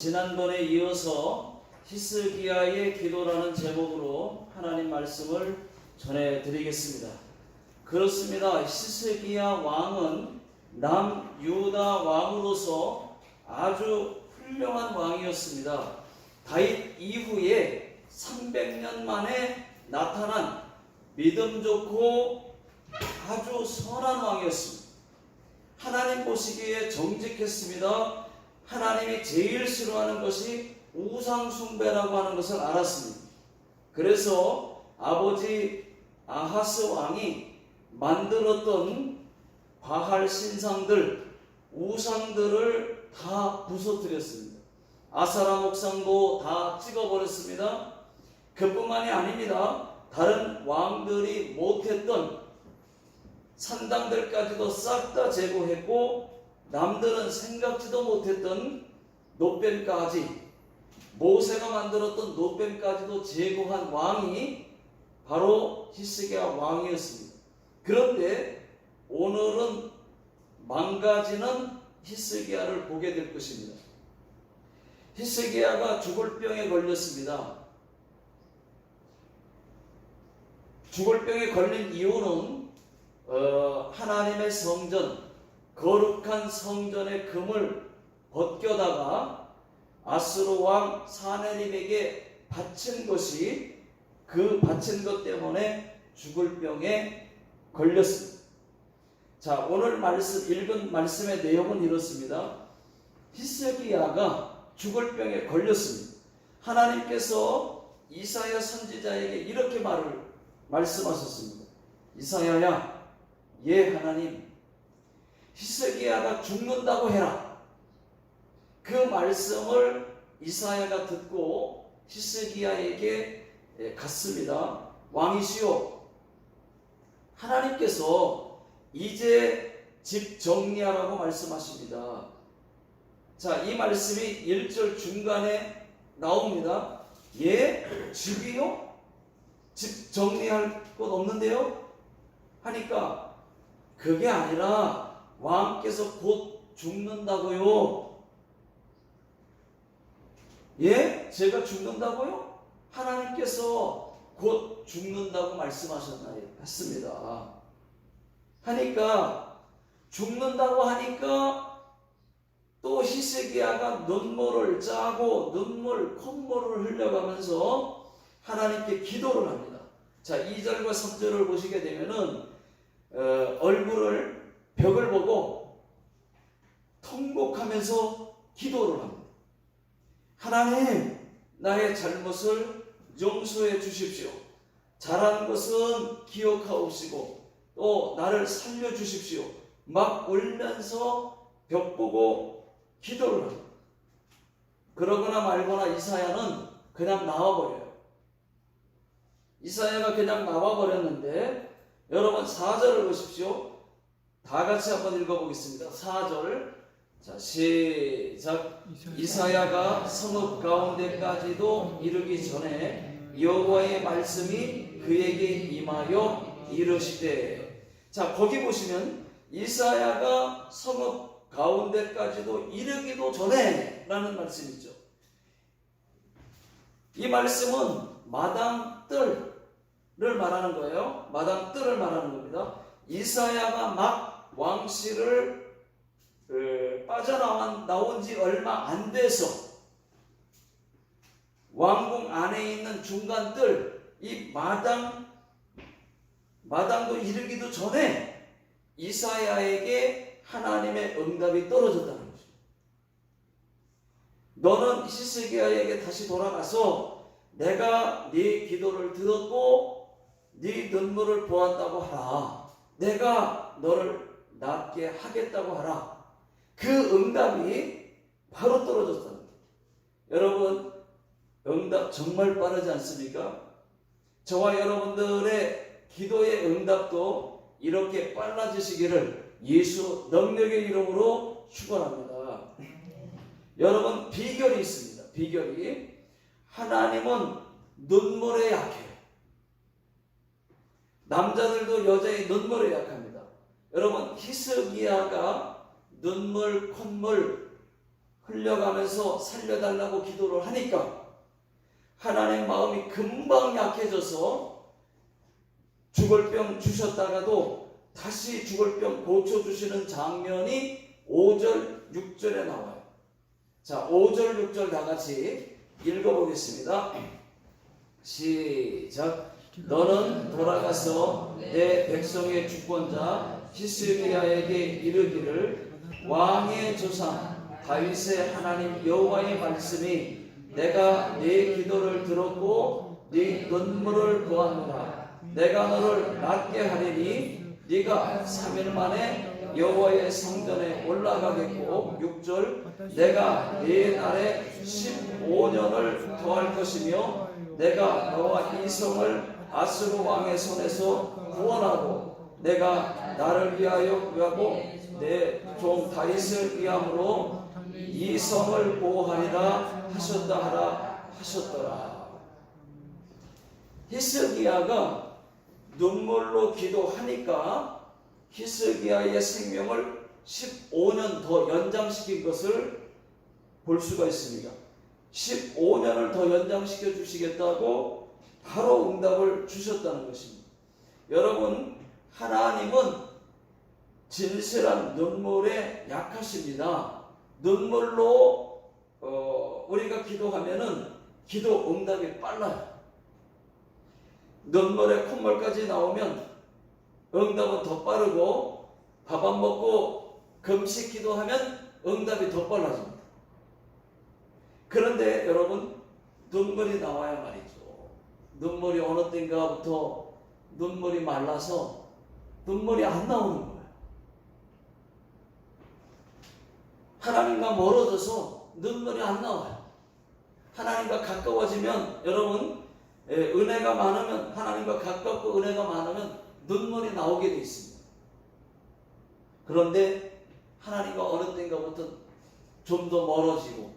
지난번에 이어서 히스기야의 기도라는 제목으로 하나님 말씀을 전해드리겠습니다. 그렇습니다. 히스기야 왕은 남유다 왕으로서 아주 훌륭한 왕이었습니다. 다윗 이후에 300년 만에 나타난 믿음 좋고 아주 선한 왕이었습니다. 하나님 보시기에 정직했습니다. 하나님이 제일 싫어하는 것이 우상 숭배라고 하는 것을 알았습니다. 그래서 아버지 아하스 왕이 만들었던 바알 신상들, 우상들을 다 부서뜨렸습니다. 아사라 목상도 다 찍어버렸습니다. 그뿐만이 아닙니다. 다른 왕들이 못했던 산당들까지도 싹 다 제거했고, 남들은 생각지도 못했던 노뱀까지, 모세가 만들었던 노뱀까지도 제거한 왕이 바로 히스기야 왕이었습니다. 그런데 오늘은 망가지는 히스기야를 보게 될 것입니다. 히스기야가 죽을 병에 걸렸습니다. 죽을 병에 걸린 이유는 하나님의 성전, 거룩한 성전의 금을 벗겨다가 아수르 왕 사네립에게 바친 것이, 그 바친 것 때문에 죽을 병에 걸렸습니다. 자, 오늘 읽은 말씀의 내용은 이렇습니다. 히스기야가 죽을 병에 걸렸습니다. 하나님께서 이사야 선지자에게 이렇게 말씀하셨습니다. 이사야야, 예 하나님, 히스기야가 죽는다고 해라. 그 말씀을 이사야가 듣고 히스기야에게 갔습니다. 왕이시여, 하나님께서 이제 집 정리하라고 말씀하십니다. 자, 이 말씀이 1절 중간에 나옵니다. 예? 집이요? 집 정리할 곳 없는데요? 하니까 그게 아니라 왕께서 곧 죽는다고요. 예? 제가 죽는다고요? 하나님께서 곧 죽는다고 말씀하셨나요? 했습니다. 하니까, 죽는다고 하니까 또 히스기야가 눈물을 짜고 콧물을 흘려가면서 하나님께 기도를 합니다. 자, 2절과 3절을 보시게 되면은 얼굴을, 벽을 보고 통곡하면서 기도를 합니다. 하나님, 나의 잘못을 용서해 주십시오. 잘한 것은 기억하옵시고 또 나를 살려주십시오. 막 울면서 벽 보고 기도를 합니다. 그러거나 말거나 이사야는 그냥 나와버려요. 이사야가 그냥 나와버렸는데, 여러분 4절을 보십시오. 다 같이 한번 읽어보겠습니다. 4절. 자, 시작. 이사야가 성읍 가운데까지도 이르기 전에 여호와의 말씀이 그에게 임하여 이르시되. 자, 거기 보시면 이사야가 성읍 가운데까지도 이르기도 전에 라는 말씀이죠. 이 말씀은 마당 뜰을 말하는 거예요. 마당 뜰을 말하는 겁니다. 이사야가 막 왕실을 빠져나온 지 얼마 안 돼서 왕궁 안에 있는 중간 뜰, 이 마당도 이르기도 전에 이사야에게 하나님의 응답이 떨어졌다는 거죠. 너는 히스기야에게 다시 돌아가서 내가 네 기도를 들었고 네 눈물을 보았다고 하라. 내가 너를 낫게 하겠다고 하라. 그 응답이 바로 떨어졌다는 거예요. 여러분, 응답 정말 빠르지 않습니까? 저와 여러분들의 기도의 응답도 이렇게 빨라지시기를 예수 능력의 이름으로 축원합니다. 여러분, 비결이 있습니다. 비결이, 하나님은 눈물에 약해요. 남자들도 여자의 눈물에 약합니다. 여러분, 히스기야가 눈물, 콧물 흘려가면서 살려달라고 기도를 하니까 하나님 마음이 금방 약해져서 죽을 병 주셨다가도 다시 죽을 병 고쳐주시는 장면이 5절, 6절에 나와요. 자, 5절, 6절 다 같이 읽어보겠습니다. 시작. 너는 돌아가서 내 백성의 주권자 히스기야에게 이르기를 왕의 조상 다윗의 하나님 여호와의 말씀이 내가 네 기도를 들었고 네 눈물을 보았노라. 내가 너를 낫게 하리니 네가 3일 만에 여호와의 성전에 올라가겠고 6절 내가 네 날에 15년을 더할 것이며 내가 너와 이 성을 아수르 왕의 손에서 구원하고 내가 나를 위하여 구하고 내 종 다윗을 위함으로 이 성을 보호하리라 하셨다 하라 하셨더라. 히스기야가 눈물로 기도하니까 히스기야의 생명을 15년 더 연장시킨 것을 볼 수가 있습니다. 15년을 더 연장시켜 주시겠다고 바로 응답을 주셨다는 것입니다. 여러분, 하나님은 진실한 눈물에 약하십니다. 눈물로 우리가 기도하면은 기도 응답이 빨라요. 눈물에 콧물까지 나오면 응답은 더 빠르고 밥 안 먹고 금식 기도하면 응답이 더 빨라집니다. 그런데 여러분, 눈물이 나와야 말이죠. 눈물이 어느 때인가부터 눈물이 말라서 눈물이 안 나오는 거예요. 하나님과 멀어져서 눈물이 안 나와요. 하나님과 가까워지면 여러분, 은혜가 많으면, 하나님과 가깝고 은혜가 많으면 눈물이 나오게 돼 있습니다. 그런데 하나님과 어느 때인가부터 좀 더 멀어지고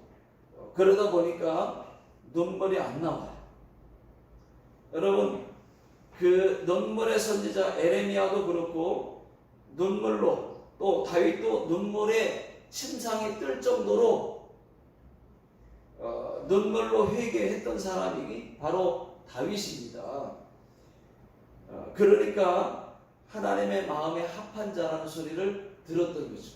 그러다 보니까 눈물이 안 나와요. 여러분, 그 눈물의 선지자 에레미야도 그렇고 눈물로, 또 다윗도 눈물에 침상이 뜰 정도로 눈물로 회개했던 사람이 바로 다윗입니다. 그러니까 하나님의 마음에 합한 자라는 소리를 들었던 거죠.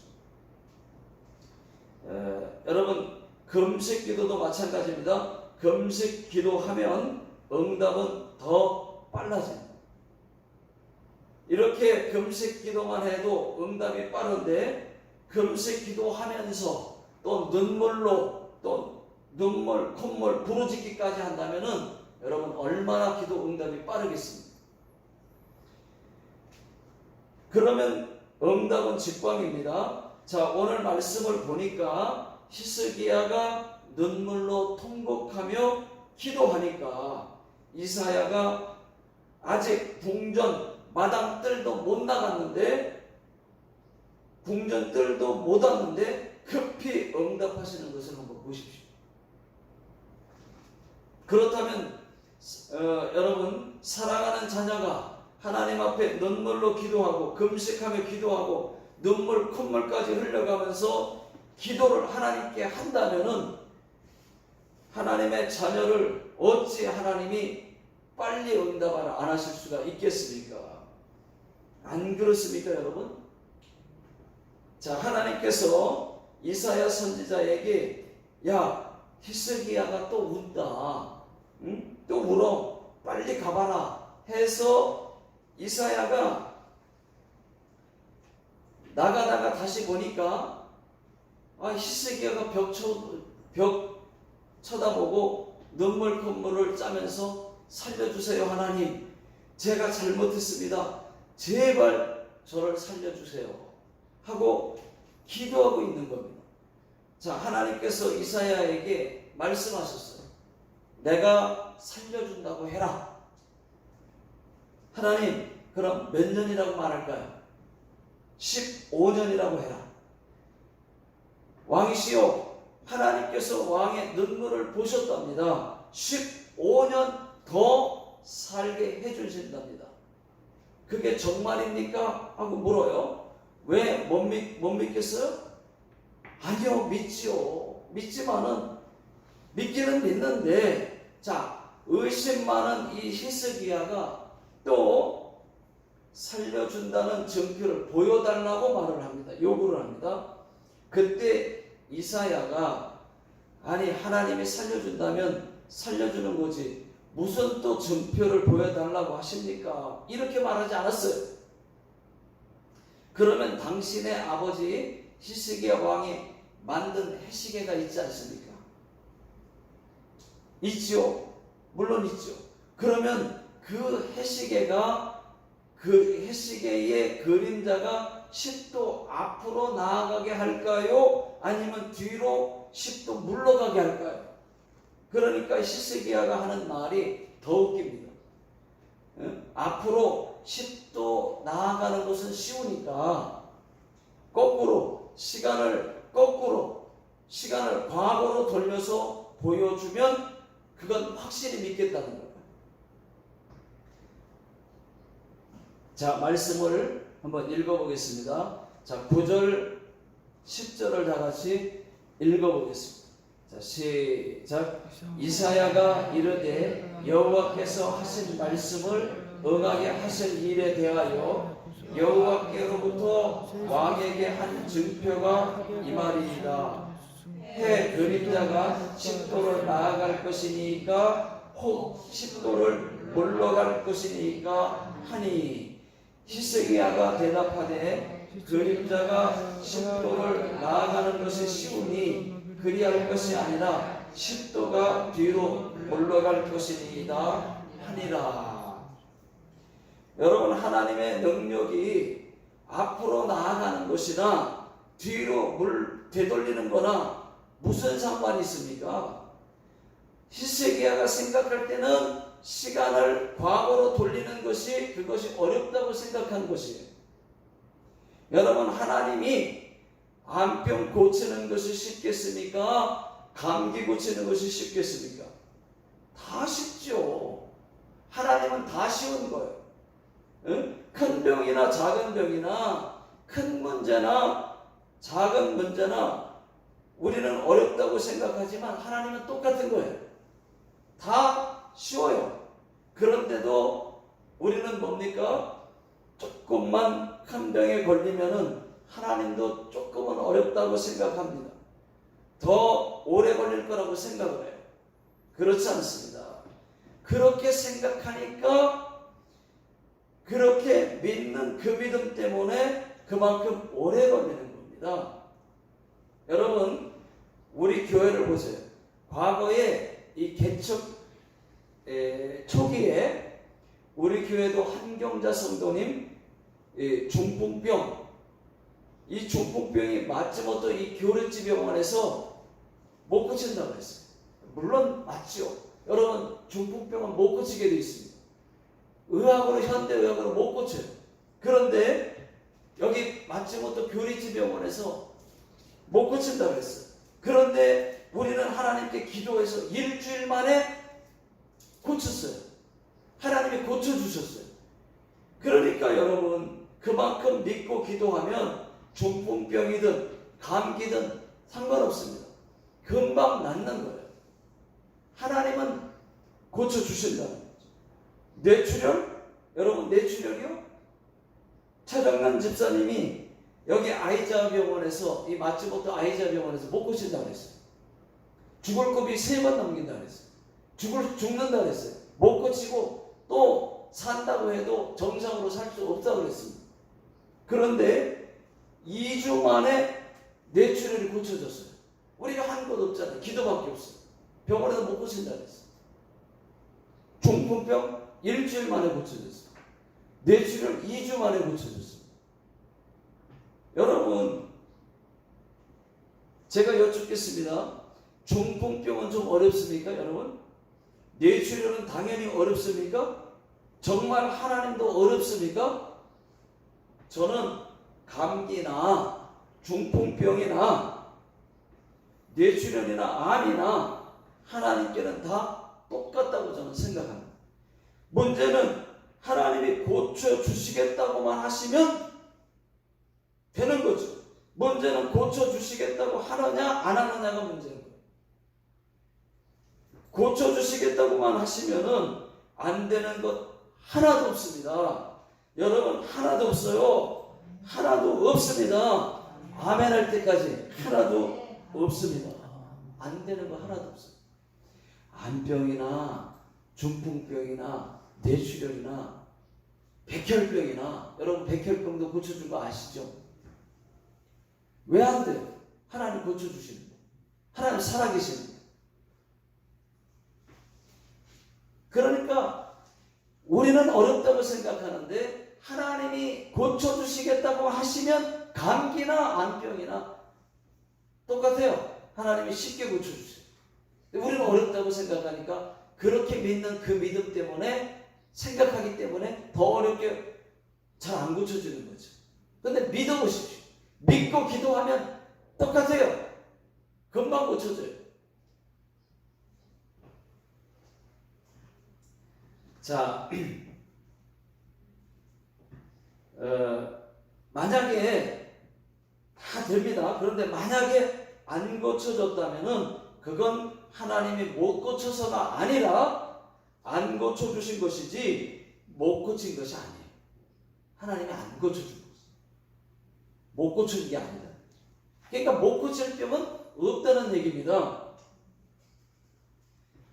여러분, 금식 기도도 마찬가지입니다. 금식 기도하면 응답은 더 빨라집니다. 이렇게 금식 기도만 해도 응답이 빠른데 금식 기도하면서 또 눈물로 또 눈물, 콧물, 부르짖기까지 한다면은 여러분 얼마나 기도 응답이 빠르겠습니까? 그러면 응답은 직방입니다. 자, 오늘 말씀을 보니까 히스기야가 눈물로 통곡하며 기도하니까 이사야가 아직 궁전 마당 뜰도 못 나갔는데, 궁전 뜰도 못 왔는데 급히 응답하시는 것을 한번 보십시오. 그렇다면 여러분, 사랑하는 자녀가 하나님 앞에 눈물로 기도하고 금식하며 기도하고 눈물 콧물까지 흘려가면서 기도를 하나님께 한다면은 하나님의 자녀를 어찌 하나님이 빨리 응답 안 하실 수가 있겠습니까? 안 그렇습니까, 여러분? 자, 하나님께서 이사야 선지자에게 야, 히스기야가 또 운다, 응? 또 울어, 빨리 가봐라 해서 이사야가 나가다가 다시 보니까 히스기야가 벽 쳐다보고 눈물 콧물을 짜면서 살려주세요 하나님, 제가 잘못했습니다, 제발 저를 살려주세요 하고 기도하고 있는 겁니다. 자, 하나님께서 이사야에게 말씀하셨어요. 내가 살려준다고 해라. 하나님, 그럼 몇 년이라고 말할까요? 15년이라고 해라. 왕이시여, 하나님께서 왕의 눈물을 보셨답니다. 15년 더 살게 해주신답니다. 그게 정말입니까? 하고 물어요. 왜 못 믿겠어요? 아니요, 믿지요. 믿기는 믿는데, 자, 의심 많은 이 히스기야가 또 살려준다는 증표를 보여달라고 말을 합니다. 요구를 합니다. 그때 이사야가 아니 하나님이 살려준다면 살려주는 거지 무슨 또 증표를 보여달라고 하십니까? 이렇게 말하지 않았어요. 그러면 당신의 아버지 히스기야 왕이 만든 해시계가 있지 않습니까? 있죠. 물론 있죠. 그러면 그 해시계의 그림자가 10도 앞으로 나아가게 할까요? 아니면 뒤로 10도 물러가게 할까요? 그러니까 히스기야가 하는 말이 더 웃깁니다. 앞으로 10도 나아가는 것은 쉬우니까 시간을 과거로 돌려서 보여주면 그건 확실히 믿겠다는 거예요. 자, 말씀을 한번 읽어보겠습니다. 자, 9절, 10절을 다 같이 읽어보겠습니다. 자, 시작. 이사야가 이르되 여호와께서 하신 말씀을 응하게 하실 일에 대하여 여호와께로부터 왕에게 한 증표가 이 말이니라. 해 그림자가 10도를 나아갈 것이니까 혹 10도를 물러갈 것이니까 하니, 히스기야가 대답하되 그림자가 10도를 나아가는 것이 쉬우니 그리할 것이 아니라 10도가 뒤로 물러갈 것이니이다 하니라. 여러분, 하나님의 능력이 앞으로 나아가는 것이나 뒤로 되돌리는 거나 무슨 상관이 있습니까? 히스기야가 생각할 때는 시간을 과거로 돌리는 그것이 어렵다고 생각한 것이에요. 여러분, 하나님이 암병 고치는 것이 쉽겠습니까? 감기 고치는 것이 쉽겠습니까? 다 쉽죠. 하나님은 다 쉬운 거예요. 큰 병이나 작은 병이나 큰 문제나 작은 문제나 우리는 어렵다고 생각하지만 하나님은 똑같은 거예요. 다 쉬워요. 그런데도 우리는 뭡니까? 조금만 큰 병에 걸리면은 하나님도 조금은 어렵다고 생각합니다. 더 오래 걸릴 거라고 생각을 해요. 그렇지 않습니다. 그렇게 생각하니까 그렇게 믿는 그 믿음 때문에 그만큼 오래 걸리는 겁니다. 여러분, 우리 교회를 보세요. 과거에 이 개척 초기에 우리 교회도 한경자 성도님 중풍병, 이 중풍병이 마지못해 이 교리지 병원에서 못 고친다고 했어요. 물론 맞죠. 여러분, 중풍병은 못 고치게 되어 있습니다. 의학으로, 현대의학으로 못 고쳐요. 그런데 여기 마지못해 교리지 병원에서 못 고친다고 했어요. 그런데 우리는 하나님께 기도해서 일주일 만에 고쳤어요. 하나님이 고쳐주셨어요. 그러니까 여러분, 그만큼 믿고 기도하면 중풍병이든 감기든 상관없습니다. 금방 낫는 거예요. 하나님은 고쳐주신다는 거죠. 뇌출혈? 여러분, 뇌출혈이요? 차정란 집사님이 여기 아이자 병원에서, 이 마츠모토 아이자 병원에서 못 고친다고 했어요. 죽을 고비 3번 넘긴다고 했어요. 죽는다고 했어요. 못 고치고 또 산다고 해도 정상으로 살 수 없다고 그랬습니다. 그런데 2주 만에 뇌출혈이 고쳐졌어요. 우리가 한 것 없잖아요. 기도밖에 없어요. 병원에서 못 고친다고 했어요. 중풍병 일주일 만에 고쳐졌어요. 뇌출혈 2주 만에 고쳐졌어요. 여러분, 제가 여쭙겠습니다. 중풍병은 좀 어렵습니까, 여러분? 뇌출혈은 당연히 어렵습니까? 정말 하나님도 어렵습니까? 저는 감기나 중풍병이나 뇌출혈이나 암이나 하나님께는 다 똑같다고 저는 생각합니다. 문제는 하나님이 고쳐주시겠다고만 하시면 되는 거죠. 문제는 고쳐주시겠다고 하느냐 안 하느냐가 문제인 거예요. 고쳐주시겠다고만 하시면은 안 되는 것 하나도 없습니다. 여러분, 하나도 없어요. 하나도 없습니다. 아멘 할 때까지 하나도 없습니다. 안 되는 거 하나도 없어요. 안병이나 중풍병이나 뇌출혈이나 백혈병이나, 여러분 백혈병도 고쳐준 거 아시죠? 왜 안 돼요? 하나님 고쳐주시는데, 하나님 살아계시는데. 그러니까 우리는 어렵다고 생각하는데 하나님이 고쳐주시겠다고 하시면 감기나 안병이나 똑같아요. 하나님이 쉽게 고쳐주세요. 우리는 어렵다고 생각하니까 그렇게 믿는 그 믿음 때문에, 생각하기 때문에 더 어렵게 잘 안 고쳐지는 거죠. 근데 믿어보십시오. 믿고 기도하면 똑같아요. 금방 고쳐져요. 자, 만약에 다 됩니다. 그런데 만약에 안 고쳐졌다면은 그건 하나님이 못 고쳐서가 아니라 안 고쳐주신 것이지 못 고친 것이 아니에요. 하나님이 안 고쳐준 것이에요. 못 고쳐준 게 아니다. 그러니까 못 고칠 병은 없다는 얘기입니다.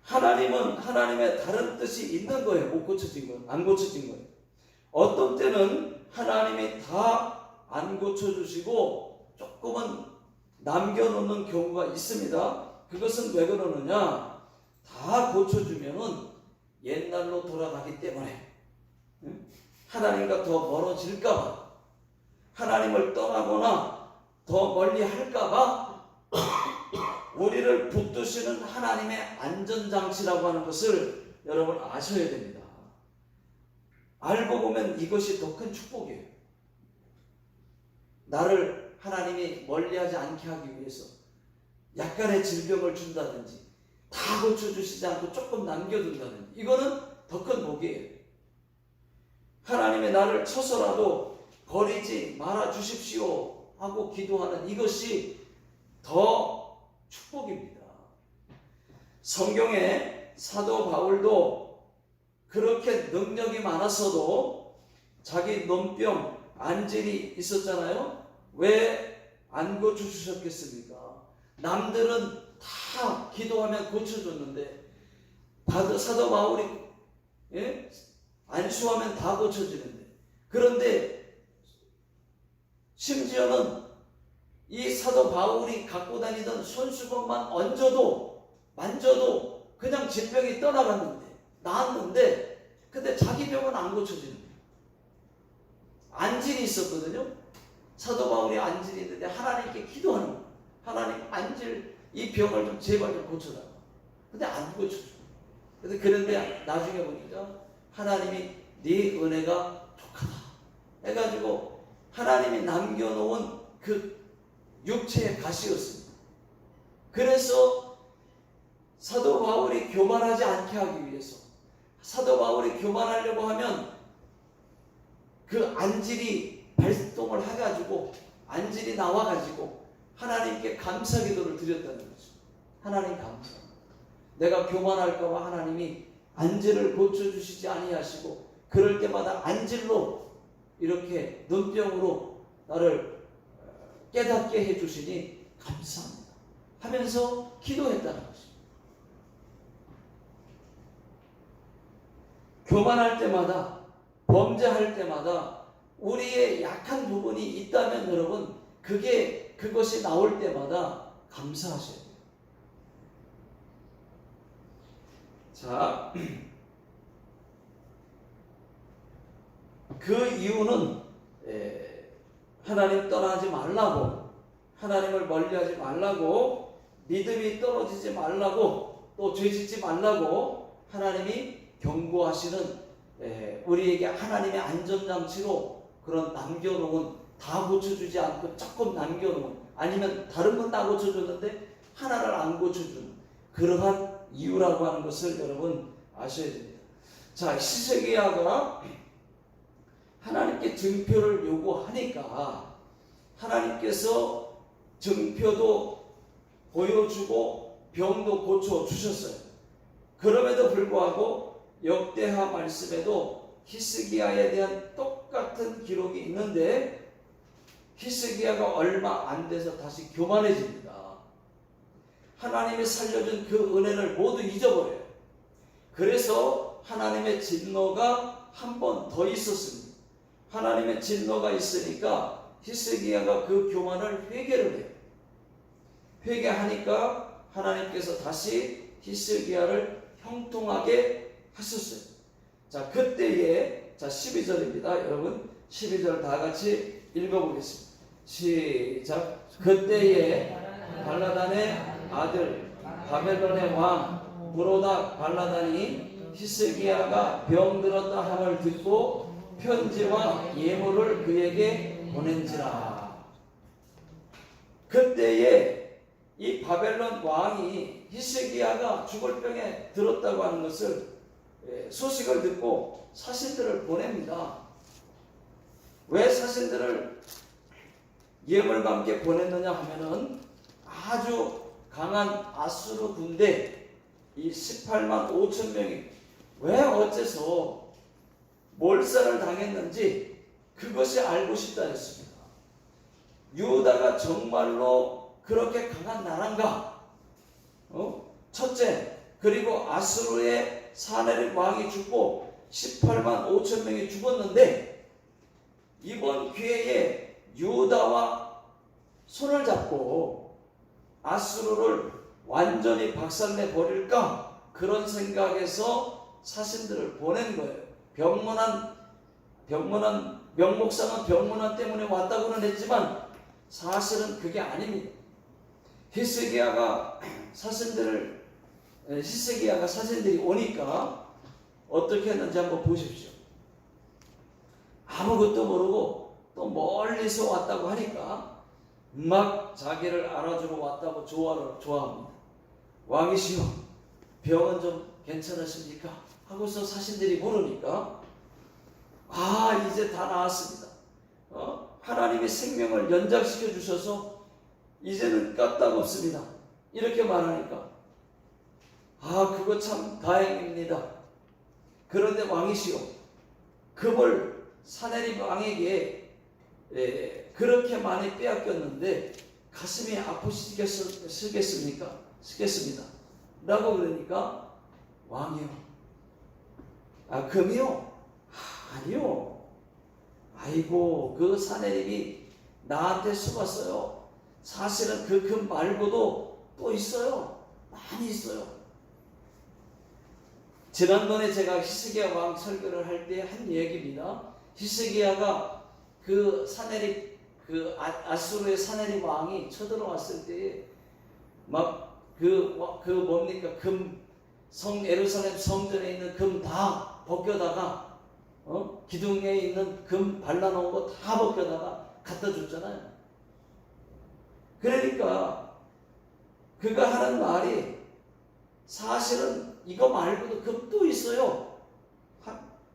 하나님은 하나님의 다른 뜻이 있는 거예요. 못 고쳐진 건, 안 고쳐진 거예요. 어떤 때는 하나님이 다 안 고쳐주시고 조금은 남겨놓는 경우가 있습니다. 그것은 왜 그러느냐? 다 고쳐주면은 옛날로 돌아가기 때문에, 하나님과 더 멀어질까봐, 하나님을 떠나거나 더 멀리 할까봐 우리를 붙드시는 하나님의 안전장치라고 하는 것을 여러분 아셔야 됩니다. 알고 보면 이것이 더 큰 축복이에요. 나를 하나님이 멀리하지 않게 하기 위해서 약간의 질병을 준다든지, 다 고쳐주시지 않고 조금 남겨둔다든지, 이거는 더 큰 복이에요. 하나님이 나를 쳐서라도 버리지 말아 주십시오 하고 기도하는 이것이 더 축복입니다. 성경에 사도 바울도 그렇게 능력이 많았어도 자기 논병, 안질이 있었잖아요. 왜 안 고쳐주셨겠습니까? 남들은 다 기도하면 고쳐줬는데, 사도 바울이 안수하면 다 고쳐지는데, 그런데 심지어는 이 사도 바울이 갖고 다니던 손수건만 만져도 그냥 질병이 떠나갔는데, 나았는데, 근데 자기 병은 안 고쳐지는 거예요. 안질이 있었거든요. 사도 바울이 안질이 있는데 하나님께 기도하는 거예요. 하나님, 안질 이 병을 좀 제발 좀 고쳐달라. 근데 안 고쳐줘. 그런데 나중에 보니까 하나님이 네 은혜가 족하다 해가지고 하나님이 남겨놓은 그 육체의 가시였습니다. 그래서 사도 바울이 교만하지 않게 하기 위해서, 사도 바울이 교만하려고 하면 그 안질이 발동을 해가지고, 안질이 나와가지고 하나님께 감사 기도를 드렸다는 거죠. 하나님 감사합니다. 내가 교만할까봐 하나님이 안질을 고쳐주시지 아니하시고, 그럴 때마다 안질로 이렇게 눈병으로 나를 깨닫게 해주시니 감사합니다 하면서 기도했다는 것입니다. 교만할 때마다, 범죄할 때마다 우리의 약한 부분이 있다면 여러분, 그것이 나올 때마다 감사하셔야 돼요. 자, 그 이유는 하나님 떠나지 말라고, 하나님을 멀리하지 말라고, 믿음이 떨어지지 말라고, 또 죄짓지 말라고 하나님이 경고하시는, 우리에게 하나님의 안전장치로 그런 남겨놓은, 다 고쳐주지 않고 조금 남겨놓은, 아니면 다른 건 다 고쳐줬는데 하나를 안 고쳐주는 그러한 이유라고 하는 것을 여러분 아셔야 됩니다. 자, 시세기야가 하나님께 증표를 요구하니까 하나님께서 증표도 보여주고 병도 고쳐주셨어요. 그럼에도 불구하고 역대하 말씀에도 히스기야에 대한 똑같은 기록이 있는데 히스기야가 얼마 안 돼서 다시 교만해집니다. 하나님이 살려준 그 은혜를 모두 잊어버려요. 그래서 하나님의 진노가 한 번 더 있었습니다. 하나님의 진노가 있으니까 히스기야가 그 교만을 회개를 해요. 회개하니까 하나님께서 다시 히스기야를 형통하게 하셨어요. 자, 그때에 12절입니다. 여러분 12절 다 같이 읽어보겠습니다. 시작. 그때에 발라단의 아들 바벨론의 왕 무로닥 발라단이 히스기야가 병들었다 함을 듣고 편지와 예물을 그에게 보낸지라. 그때에 이 바벨론 왕이 히스기야가 죽을 병에 들었다고 하는 것을 소식을 듣고 사신들을 보냅니다. 왜 사신들을 예물과 함께 보냈느냐 하면은 아주 강한 아수르 군대 이 18만 5천 명이 왜 어째서 몰살을 당했는지 그것이 알고 싶다 했습니다. 유다가 정말로 그렇게 강한 나라인가? 첫째, 그리고 아수르의 사내립 왕이 죽고 18만 5천 명이 죽었는데 이번 기회에 유다와 손을 잡고 아수르를 완전히 박살내 버릴까? 그런 생각에서 사신들을 보낸 거예요. 병문안 명목상은 병문안 때문에 왔다고는 했지만 사실은 그게 아닙니다. 히스기야가 사신들이 오니까 어떻게 했는지 한번 보십시오. 아무것도 모르고 또 멀리서 왔다고 하니까 막 자기를 알아주러 왔다고 좋아합니다. 왕이시여, 병은 좀 괜찮으십니까? 하고서 사신들이 물으니까 이제 다 나았습니다. 하나님의 생명을 연장시켜 주셔서 이제는 까딱없습니다. 이렇게 말하니까 그거 참 다행입니다. 그런데 왕이시여, 금을 사내립 왕에게 그렇게 많이 빼앗겼는데 가슴이 아프시겠습니까? 쓰겠습니다. 라고 그러니까 왕이요. 금이요? 아니요. 아이고, 그 사내립이 나한테 속았어요. 사실은 그 금 말고도 또 있어요. 많이 있어요. 지난번에 제가 히스기야 왕 설교를 할 때 한 얘기입니다. 히스기야가 그 사내립, 아수르의 사내립 왕이 쳐들어왔을 때 막 뭡니까? 예루살렘 성전에 있는 금 다 벗겨다가 기둥에 있는 금 발라놓은 거 다 벗겨다가 갖다 줬잖아요. 그러니까 그가 하는 말이 사실은 이거 말고도 금 또 있어요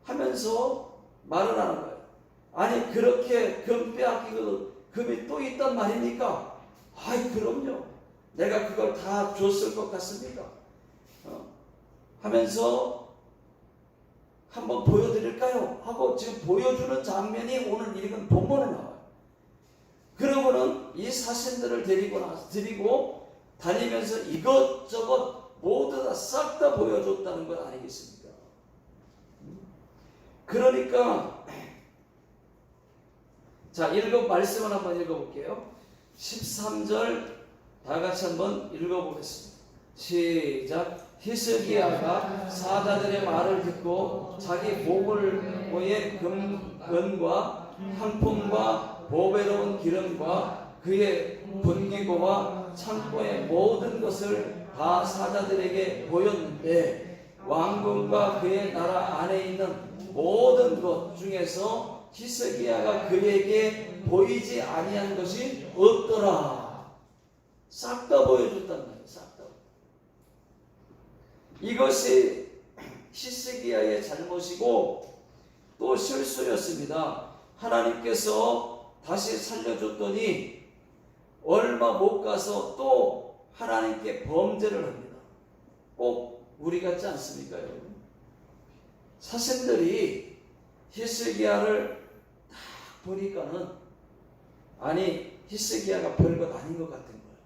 하면서 말을 하는 거예요. 아니, 그렇게 금 빼앗기고 금이 또 있단 말입니까? 그럼요. 내가 그걸 다 줬을 것 같습니까? 하면서 한번 보여드릴까요? 하고 지금 보여주는 장면이 오늘 읽은 본문에 나와요. 그러고는 이 사신들을 드리고 다니면서 이것저것 모두 다 싹 다 보여줬다는 것 아니겠습니까? 그러니까 자, 말씀을 한번 읽어볼게요. 13절 다 같이 한번 읽어보겠습니다. 시작. 히스기야가 사자들의 말을 듣고 자기 보물고의 금과 향품과 보배로운 기름과 그의 분기고와 창고의 모든 것을 다 사자들에게 보였는데 왕궁과 그의 나라 안에 있는 모든 것 중에서 히스기야가 그에게 보이지 아니한 것이 없더라. 싹 다 보여줬단 말이에요. 싹 다. 이것이 히스기야의 잘못이고 또 실수였습니다. 하나님께서 다시 살려줬더니 얼마 못 가서 또 하나님께 범죄를 합니다. 꼭 우리 같지 않습니까, 여러분? 사신들이 히스기야를 딱 보니까는 아니 히스기야가 별것 아닌 것 같은 거예요.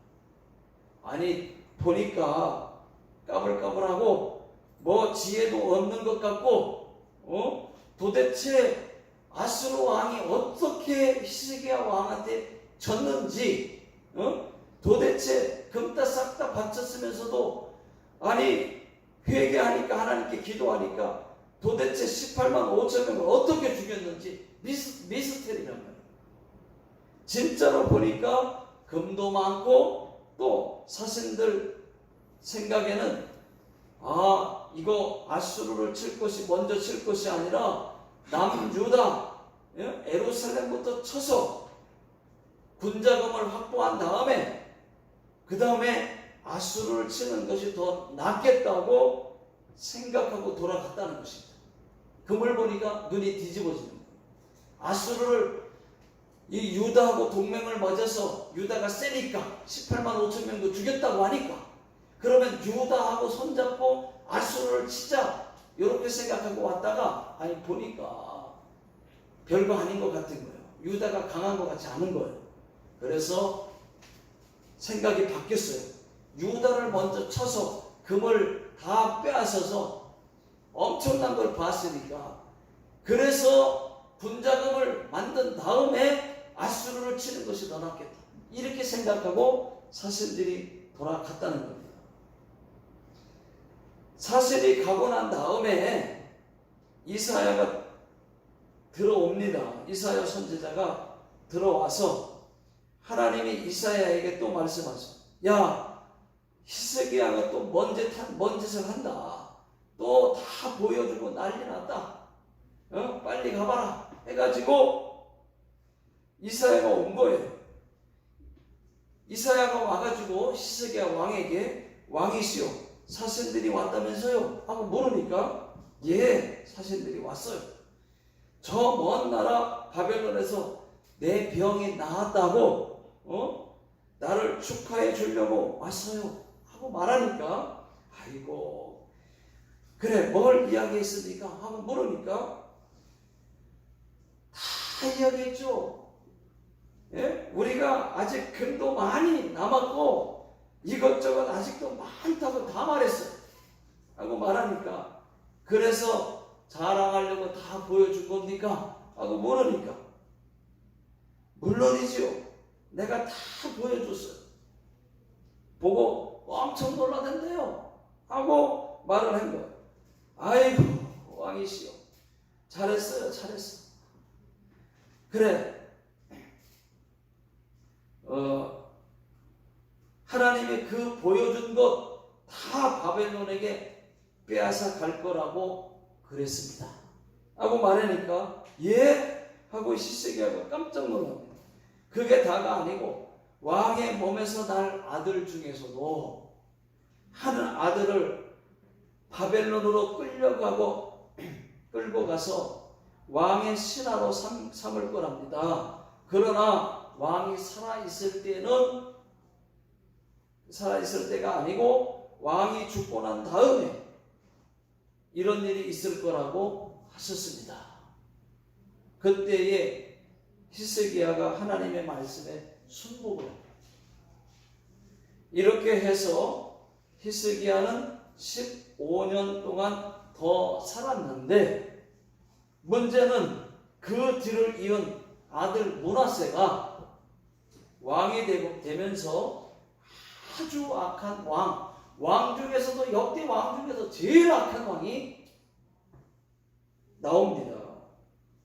아니 보니까 까불까불하고 뭐 지혜도 없는 것 같고 도대체 아수르 왕이 어떻게 히스기야 왕한테 졌는지 도대체 금다 싹 다 바쳤으면서도 아니 회개하니까 하나님께 기도하니까 도대체 18만 5천 명을 어떻게 죽였는지 미스테리란 말이에요. 진짜로 보니까 금도 많고 또 사신들 생각에는 이거 아수르를 칠 것이 먼저 칠 것이 아니라 남유다 예루살렘부터 쳐서 군자금을 확보한 다음에 그 다음에 아수르를 치는 것이 더 낫겠다고 생각하고 돌아갔다는 것입니다. 금을 보니까 눈이 뒤집어지는 거예요. 아수르를 이 유다하고 동맹을 맺어서 유다가 세니까 18만 5천 명도 죽였다고 하니까 그러면 유다하고 손잡고 아수르를 치자 이렇게 생각하고 왔다가 아니 보니까 별거 아닌 것 같은 거예요. 유다가 강한 것 같지 않은 거예요. 그래서 생각이 바뀌었어요. 유다를 먼저 쳐서 금을 다 빼앗아서 엄청난 걸 봤으니까 그래서 군자금을 만든 다음에 아수르를 치는 것이 더 낫겠다. 이렇게 생각하고 사신들이 돌아갔다는 겁니다. 사신이 가고 난 다음에 이사야가 들어옵니다. 이사야 선지자가 들어와서 하나님이 이사야에게 또 말씀하셔. 야, 히스기야가 또 뭔 짓을 한다. 또 다 보여주고 난리 났다. 빨리 가봐라. 해가지고 이사야가 온 거예요. 이사야가 와가지고 히스기야 왕에게 왕이시여 사신들이 왔다면서요? 하고 물으니까 예, 사신들이 왔어요. 저 먼 나라 바벨론에서 내 병이 나았다고 나를 축하해 주려고 왔어요 하고 말하니까 아이고 그래 뭘 이야기했습니까? 하고 물으니까 다 이야기했죠. 예? 우리가 아직 금도 많이 남았고 이것저것 아직도 많다고 다 말했어요 하고 말하니까 그래서 자랑하려고 다 보여준 겁니까? 하고 물으니까 물론이지요. 내가 다 보여줬어요. 보고 엄청 놀라던데요 하고 말을 한 거예요. 아이고 왕이시여 잘했어요. 잘했어. 그래 하나님이 그 보여준 것 다 바벨론에게 빼앗아 갈 거라고 그랬습니다 하고 말하니까 예? 하고 히스기야가 깜짝 놀랍니다. 그게 다가 아니고 왕의 몸에서 날 아들 중에서도 한 아들을 바벨론으로 끌고 가서 왕의 신하로 삼을 거랍니다. 그러나 왕이 살아있을 때가 아니고 왕이 죽고 난 다음에 이런 일이 있을 거라고 하셨습니다. 그때에 히스기야가 하나님의 말씀에 순복을 합니다. 이렇게 해서 히스기야는 15년 동안 더 살았는데 문제는 그 뒤를 이은 아들 므낫세가 왕이 되면서 아주 악한 왕 중에서도 역대 왕 중에서 제일 악한 왕이 나옵니다.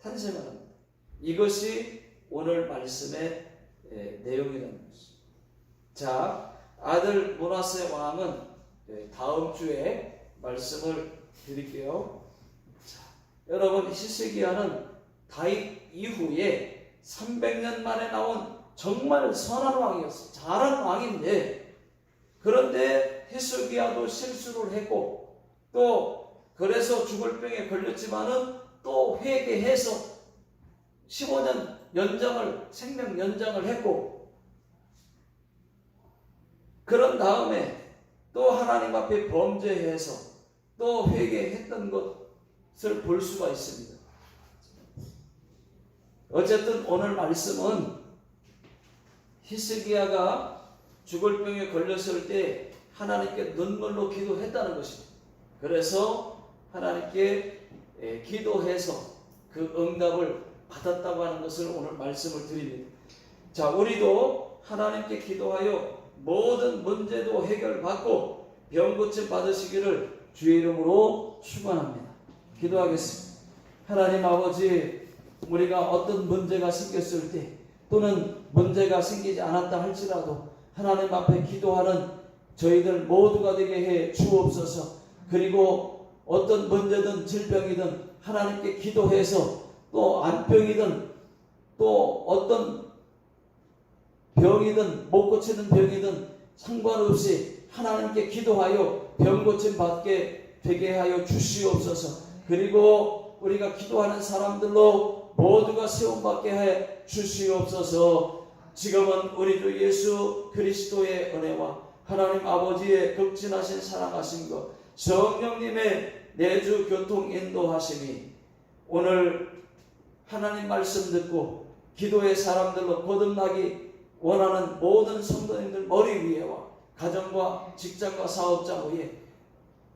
탄생을 합니다. 이것이 오늘 말씀의 내용이라는 것입니다. 자, 아들 므낫세 왕은 다음 주에 말씀을 드릴게요. 자, 여러분 히스기야는 다윗 이후에 300년 만에 나온 정말 선한 왕이었어요. 잘한 왕인데 그런데 히스기야도 실수를 했고 또 그래서 죽을 병에 걸렸지만은 또 회개해서 15년 생명 연장을 했고, 그런 다음에 또 하나님 앞에 범죄해서 또 회개했던 것을 볼 수가 있습니다. 어쨌든 오늘 말씀은 히스기야가 죽을 병에 걸렸을 때 하나님께 눈물로 기도했다는 것입니다. 그래서 하나님께 기도해서 그 응답을 받았다고 하는 것을 오늘 말씀을 드립니다. 자, 우리도 하나님께 기도하여 모든 문제도 해결받고 병고침 받으시기를 주의 이름으로 축원합니다. 기도하겠습니다. 하나님 아버지, 우리가 어떤 문제가 생겼을 때 또는 문제가 생기지 않았다 할지라도 하나님 앞에 기도하는 저희들 모두가 되게 해 주옵소서. 그리고 어떤 문제든 질병이든 하나님께 기도해서 또 안병이든 또 어떤 병이든 못 고치는 병이든 상관없이 하나님께 기도하여 병 고침 받게 되게 하여 주시옵소서. 그리고 우리가 기도하는 사람들로 모두가 세움받게 해 주시옵소서. 지금은 우리 주 예수 그리스도의 은혜와 하나님 아버지의 극진하신 사랑하신 것, 성령님의 내주 교통 인도하심이 오늘 하나님 말씀 듣고 기도의 사람들로 거듭나기 원하는 모든 성도님들 머리 위에와 가정과 직장과 사업자 위에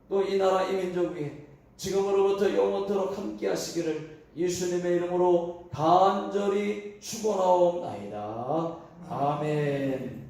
또 이 나라 이 민족 위에 지금으로부터 영원토록 함께 하시기를 예수님의 이름으로 간절히 축원하옵나이다. 아멘.